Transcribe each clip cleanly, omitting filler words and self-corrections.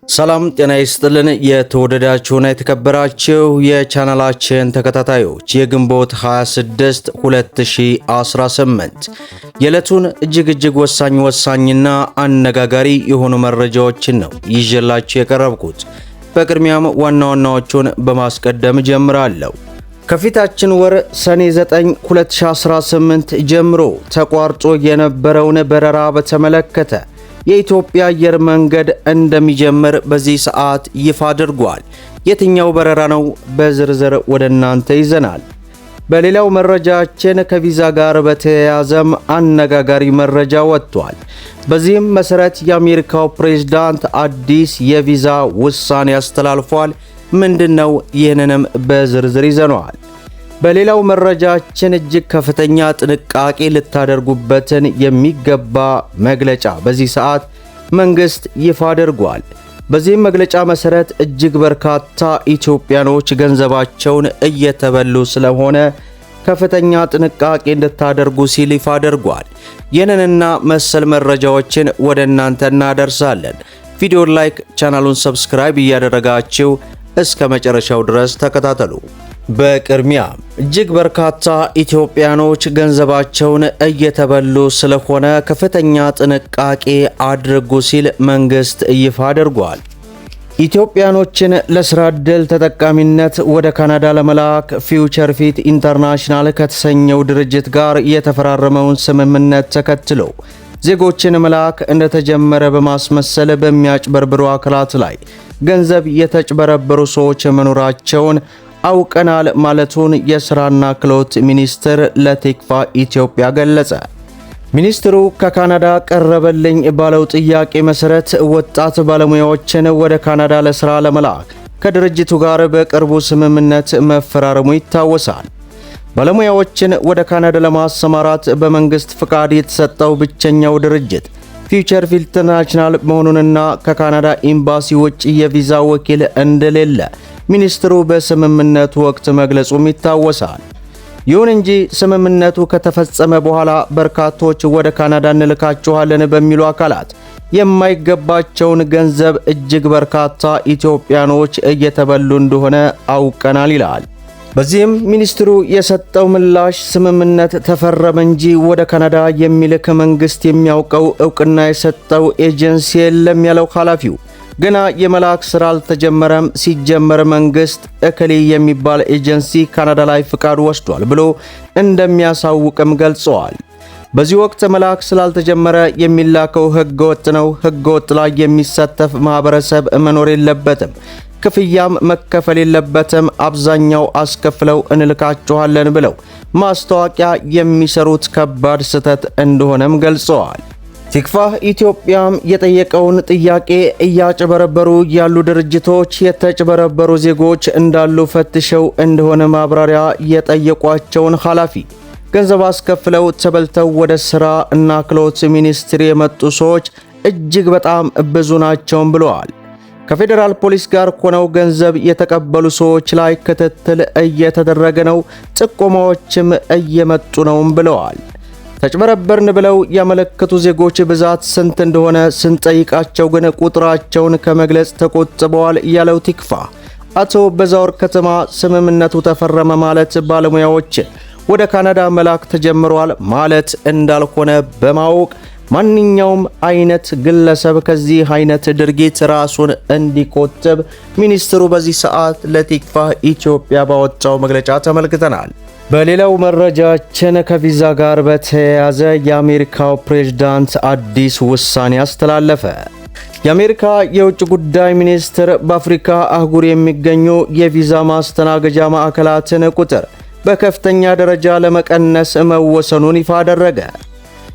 ሰላም ጤና ይስጥልን። የተወደዳችሁና የተከበራችሁ የቻናላችን ተከታታዮች የግንቦት 26 2018 የዕለቱን እጅግ ወሳኝና አነጋጋሪ የሆኑ መረጃዎችን ነው ይዤላችሁ የቀረብኩት። በቅድሚያም ዋናዎቹን በማስቀደም ጀምራለሁ። ከፊታችን ወር ሰኔ 9 2018 ጀምሮ ተቋርጦ የነበረውን በረራ በተመለከተ የኢትዮጵያ አየር መንገድ እንደሚጀምር በዚህ ሰዓት ይፋ አድርጓል። የትኛው በረራ ነው? በዝርዝር ወደ እናንተ ይዘናል። በሌላው መረጃችን ከቪዛ ጋር በተያያዘም አነጋጋሪ መረጃ ወጥቷል። በዚህም መሰረት የአሜሪካው ፕሬዝዳንት አዲስ የቪዛ ውሳኔ አስተላልፏል። ምንድነው? ይህንንም በዝርዝር ይዘነዋል። በሌላው መረጃችን እጅግ ከፍተኛ ጥንቃቄ ልታደርጉበትን የሚገባ መግለጫ በዚህ ሰዓት መንግስት ይፋ አድርጓል። በዚህ መግለጫ መሰረት እጅግ በርካታ ኢትዮጵያኖች ገንዘባቸውን እየተበሉ ስለሆነ ከፍተኛ ጥንቃቄ እንድታደርጉ ሲል ይፋ አድርጓል። ይህንንና መሰል መረጃዎችን ወደ እናንተ እናደርሳለን። ቪዲዮን ላይክ፣ ቻናሉን ሰብስክራይብ እያደረጋችሁ እስከ መጨረሻው ድረስ ተከታተሉ። በቅድሚያ እጅግ በርካታ ኢትዮጵያኖች ገንዘባቸውን እየተበሉ ስለሆነ ከፍተኛ ጥንቃቄ አድርጉ ሲል መንግስት ይፋ አድርጓል። ኢትዮጵያኖችን ለስራ ዕድል ተጠቃሚነት ወደ ካናዳ ለመላክ ፊውቸር ፊት ኢንተርናሽናል ከተሰኘው ድርጅት ጋር የተፈራረመውን ስምምነት ተከትሎ ዜጎችን መላክ እንደተጀመረ በማስመሰል በሚያጭበረብሩ አካላት ላይ ገንዘብ የተጭበረበሩ ሰዎች መኖራቸውን አውቀናል ማለቱን የሥራና ክህሎት ሚኒስቴር ለቲክቫ ኢትዮጵያ ገለጸ። ሚኒስትሩ ከካናዳ ቀረበልኝ ባለው ጥያቄ መሰረት ወጣት ባለሙያዎችን ወደ ካናዳ ለሥራ ለመላክ ከድርጅቱ ጋር በቅርቡ ስምምነት መፈራረሙ ይታወሳል። ባለሙያዎችን ወደ ካናዳ ለማሰማራት በመንግስት ፍቃድ የተሰጠው ብቸኛው ድርጅት ፊውቸር ፊት ኢንተርናሽናል መሆኑንና ከካናዳ ኤምባሲ ውጭ የቪዛ ወኪል እንደሌለ ሚኒስትሩ በስምምነቱ ወቅት መግለጹም ይታወሳል። ይሁን እንጂ ስምምነቱ ከተፈጸመ በኋላ በርካቶች ወደ ካናዳ እንልካችኋለን በሚሉ አካላት የማይገባቸውን ገንዘብ እጅግ በርካታ ኢትዮጵያኖች እየተበሉ እንደሆነ አውቀናል ይላል። በዚህም ሚኒስትሩ የሰጠው ምላሽ ስምምነት ተፈረመ እንጂ ወደ ካናዳ የሚልክ መንግስት የሚያውቀው እውቅና የሰጠው ኤጀንሲ የለም ያለው ኃላፊው ገና የመላክ ስራ አልተጀመረም፣ ሲጀመር መንግስት እከሌ የሚባል ኤጀንሲ ካናዳ ላይ ፍቃድ ወስዷል ብሎ እንደሚያሳውቅም ገልጸዋል። በዚህ ወቅት መላክ ስላልተጀመረ የሚላከው ህገወጥ ነው፣ ህገወጥ ላይ የሚሳተፍ ማህበረሰብ መኖር የለበትም፣ ክፍያም መከፈል የለበትም፣ አብዛኛው አስከፍለው እንልካችኋለን ብለው ማስታወቂያ የሚሰሩት ከባድ ስህተት እንደሆነም ገልጸዋል። ቲክቫ ኢትዮጵያም የጠየቀውን ጥያቄ እያጭበረበሩ ያሉ ድርጅቶች የተጭበረበሩ ዜጎች እንዳሉ ፈትሸው እንደሆነ ማብራሪያ የጠየቋቸውን ኃላፊ ገንዘብ አስከፍለው ተበልተው ወደ ሥራ እና ክህሎት ሚኒስቴር የመጡ ሰዎች እጅግ በጣም ብዙ ናቸውም ብለዋል። ከፌዴራል ፖሊስ ጋር ሆነው ገንዘብ የተቀበሉ ሰዎች ላይ ክትትል እየተደረገ ነው፣ ጥቆማዎችም እየመጡ ነውም ብለዋል። ተጭበረበርን ብለው ያመለከቱ ዜጎች ብዛት ስንት እንደሆነ ስንጠይቃቸው ግን ቁጥራቸውን ከመግለጽ ተቆጥበዋል ያለው ቲክቫ አቶ በዛወር ከተማ ስምምነቱ ተፈረመ ማለት ባለሙያዎችን ወደ ካናዳ መላክ ተጀምሯል ማለት እንዳልሆነ በማወቅ ማንኛውም አይነት ግለሰብ ከዚህ አይነት ድርጊት ራሱን እንዲቆጥብ ሚኒስትሩ በዚህ ሰዓት ለቲክቫ ኢትዮጵያ ባወጣው መግለጫ ተመልክተናል። በሌላው መረጃችን ከቪዛ ጋር በተያያዘ የአሜሪካው ፕሬዝዳንት አዲስ ውሳኔ አስተላለፈ። የአሜሪካ የውጭ ጉዳይ ሚኒስትር በአፍሪካ አህጉር የሚገኙ የቪዛ ማስተናገጃ ማዕከላትን ቁጥር በከፍተኛ ደረጃ ለመቀነስ መወሰኑን ይፋ አደረገ።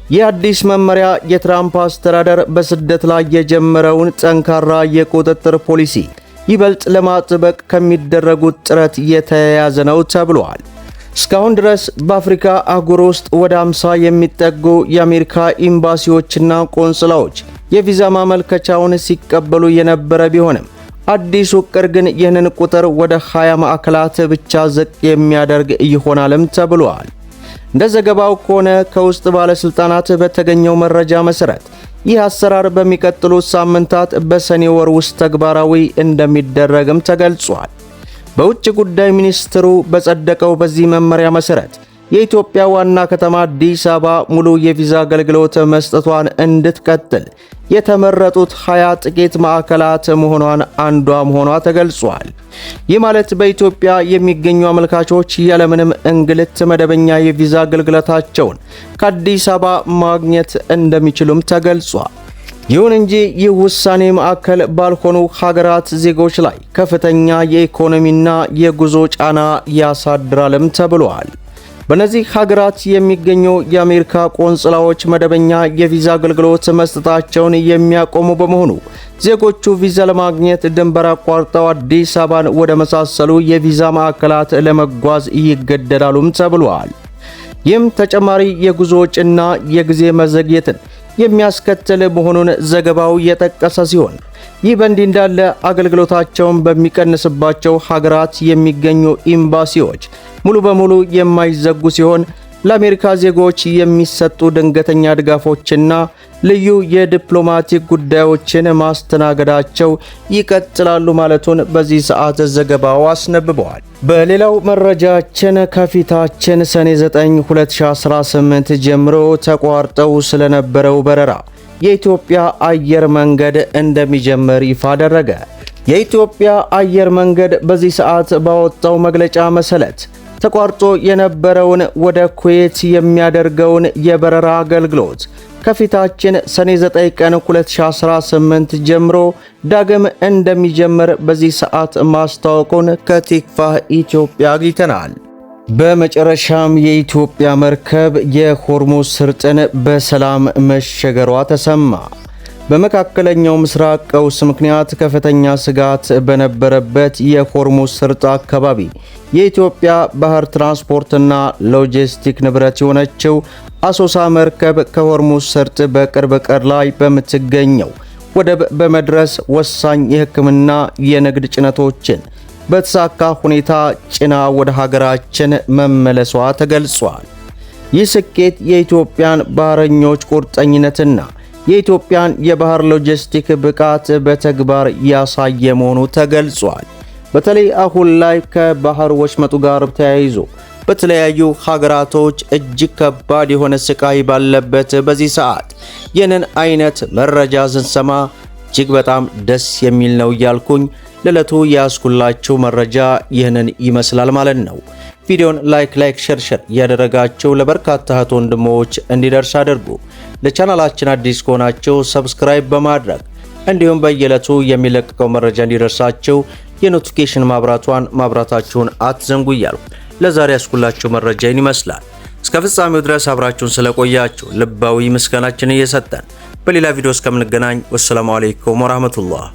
ይህ አዲስ መመሪያ የትራምፕ አስተዳደር በስደት ላይ የጀመረውን ጠንካራ የቁጥጥር ፖሊሲ ይበልጥ ለማጥበቅ ከሚደረጉት ጥረት የተያያዘ ነው ተብሏል። እስካሁን ድረስ በአፍሪካ አህጉር ውስጥ ወደ 50 የሚጠጉ የአሜሪካ ኤምባሲዎችና ቆንስላዎች የቪዛ ማመልከቻውን ሲቀበሉ የነበረ ቢሆንም አዲሱ ዕቅድ ግን ይህንን ቁጥር ወደ 20 ማዕከላት ብቻ ዝቅ የሚያደርግ ይሆናልም ተብሏል። እንደ ዘገባው ከሆነ ከውስጥ ባለስልጣናት በተገኘው መረጃ መሰረት ይህ አሰራር በሚቀጥሉት ሳምንታት በሰኔ ወር ውስጥ ተግባራዊ እንደሚደረግም ተገልጿል። በውጭ ጉዳይ ሚኒስትሩ በጸደቀው በዚህ መመሪያ መሰረት የኢትዮጵያ ዋና ከተማ አዲስ አበባ ሙሉ የቪዛ አገልግሎት መስጠቷን እንድትቀጥል የተመረጡት 20 ጥቂት ማዕከላት መሆኗን አንዷ መሆኗ ተገልጿል። ይህ ማለት በኢትዮጵያ የሚገኙ አመልካቾች ያለምንም እንግልት መደበኛ የቪዛ አገልግሎታቸውን ከአዲስ አበባ ማግኘት እንደሚችሉም ተገልጿል። ይሁን እንጂ ይህ ውሳኔ ማዕከል ባልሆኑ ሀገራት ዜጎች ላይ ከፍተኛ የኢኮኖሚና የጉዞ ጫና ያሳድራልም ተብሏል። በእነዚህ ሀገራት የሚገኙ የአሜሪካ ቆንጽላዎች መደበኛ የቪዛ አገልግሎት መስጠታቸውን የሚያቆሙ በመሆኑ ዜጎቹ ቪዛ ለማግኘት ድንበር አቋርጠው አዲስ አበባን ወደ መሳሰሉ የቪዛ ማዕከላት ለመጓዝ ይገደዳሉም ተብሏል። ይህም ተጨማሪ የጉዞ ወጪና የጊዜ መዘግየትን የሚያስከትል መሆኑን ዘገባው የጠቀሰ ሲሆን ይህ በእንዲህ እንዳለ አገልግሎታቸውን በሚቀንስባቸው ሀገራት የሚገኙ ኤምባሲዎች ሙሉ በሙሉ የማይዘጉ ሲሆን ለአሜሪካ ዜጎች የሚሰጡ ድንገተኛ ድጋፎችና ልዩ የዲፕሎማቲክ ጉዳዮችን ማስተናገዳቸው ይቀጥላሉ ማለቱን በዚህ ሰዓት ዘገባው አስነብበዋል። በሌላው መረጃችን ከፊታችን ሰኔ 9 2018 ጀምሮ ተቋርጠው ስለነበረው በረራ የኢትዮጵያ አየር መንገድ እንደሚጀምር ይፋ አደረገ። የኢትዮጵያ አየር መንገድ በዚህ ሰዓት ባወጣው መግለጫ መሰረት ተቋርጦ የነበረውን ወደ ኩዌት የሚያደርገውን የበረራ አገልግሎት ከፊታችን ሰኔ 9 ቀን 2018 ጀምሮ ዳግም እንደሚጀምር በዚህ ሰዓት ማስታወቁን ከቲክቫህ ኢትዮጵያ አግኝተናል። በመጨረሻም የኢትዮጵያ መርከብ የሆርሙዝ ስርጥን በሰላም መሻገሯ ተሰማ። በመካከለኛው ምስራቅ ቀውስ ምክንያት ከፍተኛ ስጋት በነበረበት የሆርሙዝ ስርጥ አካባቢ የኢትዮጵያ ባህር ትራንስፖርትና ሎጂስቲክ ንብረት የሆነችው አሶሳ መርከብ ከሆርሙዝ ስርጥ በቅርብ ርቀት ላይ በምትገኘው ወደብ በመድረስ ወሳኝ የሕክምና የንግድ ጭነቶችን በተሳካ ሁኔታ ጭና ወደ ሀገራችን መመለሷ ተገልጿል። ይህ ስኬት የኢትዮጵያን ባህረኞች ቁርጠኝነትና የኢትዮጵያን የባህር ሎጂስቲክ ብቃት በተግባር ያሳየ መሆኑ ተገልጿል። በተለይ አሁን ላይ ከባህር ወሽመጡ ጋር ተያይዞ በተለያዩ ሀገራቶች እጅግ ከባድ የሆነ ስቃይ ባለበት በዚህ ሰዓት ይህንን አይነት መረጃ ስንሰማ እጅግ በጣም ደስ የሚል ነው እያልኩኝ ለዕለቱ ያስኩላችሁ መረጃ ይህንን ይመስላል ማለት ነው። ቪዲዮን ላይክ ሸር ያደረጋችሁ ለበርካታ እህት ወንድሞች እንዲደርስ አድርጉ። ለቻናላችን አዲስ ከሆናችሁ ሰብስክራይብ በማድረግ እንዲሁም በየዕለቱ የሚለቀቀው መረጃ እንዲደርሳችሁ የኖቲፊኬሽን ማብራታችሁን አትዘንጉ እያልኩ ለዛሬ ያስኩላችሁ መረጃ ይህን ይመስላል። እስከ ፍጻሜው ድረስ አብራችሁን ስለቆያችሁ ልባዊ ምስጋናችንን እየሰጠን በሌላ ቪዲዮ እስከምንገናኝ ወሰላሙ አለይኩም ወራህመቱላህ